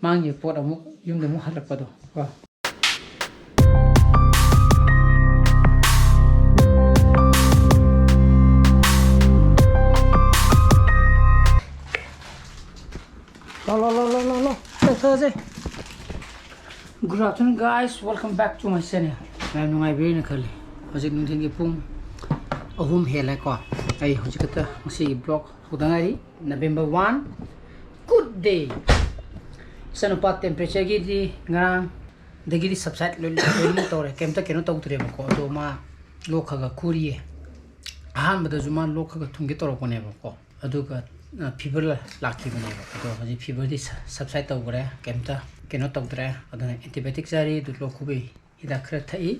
ꯃꯥꯡꯒꯤ ꯄꯣꯠ ꯑꯃꯨꯛ ꯌꯨꯝꯗ ꯑꯃꯨꯛ ꯍꯜꯂꯛꯄꯗꯣ ꯀꯣ Good afternoon guys, welcome back to my channel. I'm Nungaire khali. Hojik nungthin gi pung ahum helai ko. Ai hojik kata masi vlog hudangari November 1. Good day. Sanupa temperature gi di ngang dagi di subside lo tore kemta keno tawtre ko do ma lokhaga khuriye. Han bada zuma lokhaga thungi toro ko ne ko. Aduga fever lakhi bane ko. Hojik fever di subside tawre kemta keno tawtre adana antibiotic jari du lokhubi hida khra thai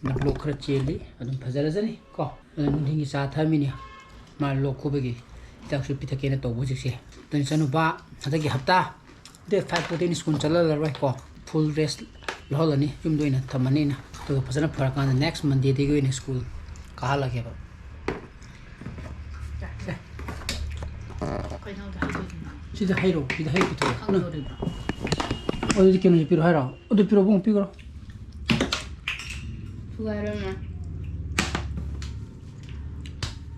na blok khra cheli adum phajara jani ko ningi sa thamini ma lokhubi gi hida su pitha kena tawbu jikse ton sanu ba adagi hafta de 5 protein school chala la roi ko full rest lholani yum doina thamani na to phajana pharakan next monday de go in school ka la ge ba sida hairo to 어디 있겠는지 비로 해라. 어디 비로 보면 비거라. 수고하려면.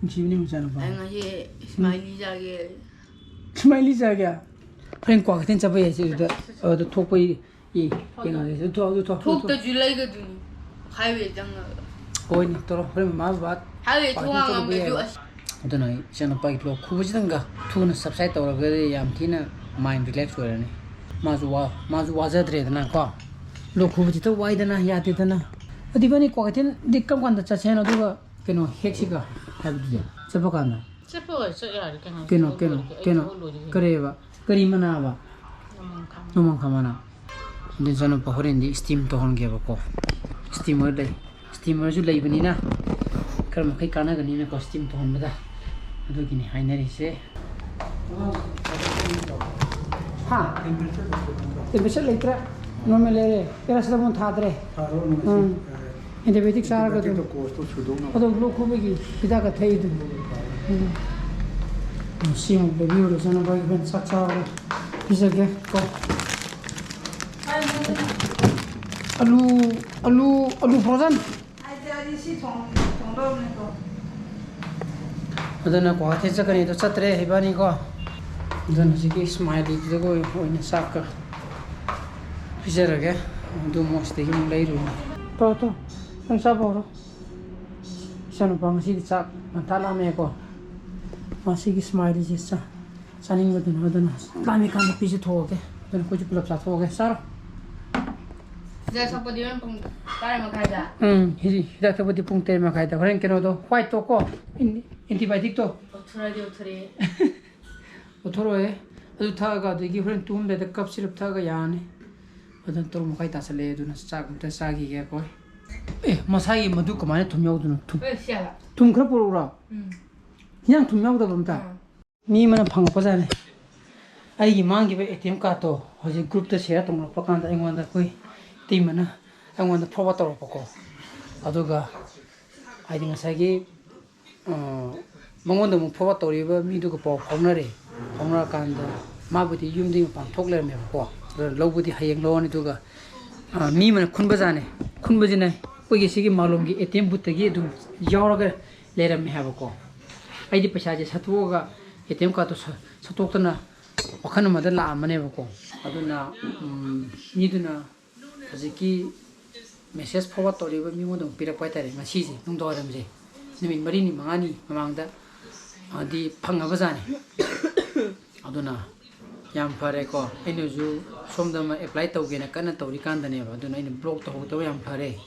지민이 무잖아 봐. 아니 스마일리 자게. 스마일리 자게. 프랭과 같은 잡아야 지도 어디 톡보이 이 이거는 또 톡도 줄라이거든. 하이웨이 장나. 어이 또 그러면 마음 봐. 하이웨이 통하면 매주 어떤 저는 빠이 로 쿠부지던가 투는 섭사이 떠라 그래 얌티나 마인드 릴렉스 거라네. 마주 와자드레드나 거 로쿠부지도 와이드나 야데드나 어디바니 거기는 니까 관다 자체는 어디가 그노 핵시가 하비데 접어가나 셰프가 있어야 그노 그래봐 그리마나봐 너무 가만나 근데 저는 버린디 스팀 또 하는 게 받고 스티머주 레이브니나 그럼 그 가나가니나 거 스팀 또 합니다 어디기니 하이나리세 हाँ temperature लेकर normal ले रहे तेरा सब मन था दरे antibiotic सारा का तो लोग खूब की पिता का थे इधर सीम बेबी और जाना बाकी बन सक्सा पिज़्ज़ा क्या को आलू फ्रोजन अदना को हाथे से करनी तो सत्रे हिबानी को dan siki smiley tu ko oina sak pizarage do moste gi mulai ru to ang saboro sanu bang siki sak matala me ko masiki smiley jessa saning go dun hodana lami kan pizza thoge dan ko ju plap sa thoge sar ja sapodion pung tare ma khai da hida sapodi pung tare ma khai da horen keno do white to ko antibiotic to othore 오토로에 아주 타가 되기 흐른 뚜움데다 kapsirap 타가 야네 어떤 또 뭐가 있다 살래 두나 싹부터 싹이게 거이 마사이 모두 그만에 tum야우두는 tum 그래 보러라 그냥 tum야우다 본다 미만은 방법하자네 아이기 망기베 ATM 카드 어제 그룹도 쉐어 동로 바간다 응원다 거이 팀은 응원다 프로바터로 보고 아도가 아이디 마사기 멍원도 뭐 프로바터리버 미두고 보 공나래 Ongra kanda mabudi yumdi pang thokler me ko lobudi hayeng loni tuga mi man khunbajane khunbajine kogi sigi malum gi ATM butagi du yawraga leram me haba ko aidi paisa je satwoga ATM ka to satoktana wakhan ma da la amane ko aduna niduna aziki message forward toriba mi modong pirak paitare ngasi je nungdoram je nimin marini mangani mamangda adi phangabajane aduna yam phare ko enuju somdama apply tawgena kana tawri kandane aduna ina block to hoto yam phare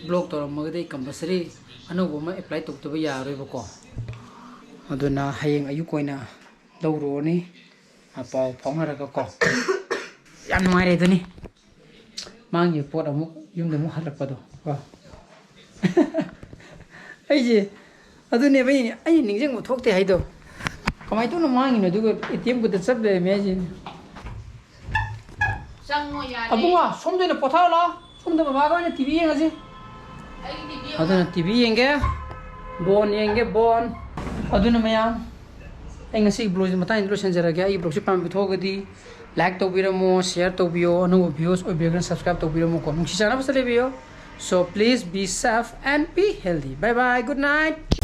block to magde compulsory anogoma apply tawtaba yaroi bako aduna hayeng ayu koina lawro ni apa phongra ka ko yam nuai re dani mangi pot amuk yumda mu halakpado ko aije adune bai ai ningjeng mu thokte haido kamai tu no mangi no dugo ATM ko tsap le imagine sang mo ya abunga somde na pothala somde ba ga na TV yengaji ai TV aduna TV yenge bon aduna maya ai ngasi blog mata introduction jara ga ai blog si pam thogadi like tobiramo, share tobio, no views or bigger subscribe tobiramo ko. Nung si channel basta lebiyo. So please be safe and be healthy. Bye bye. Good night.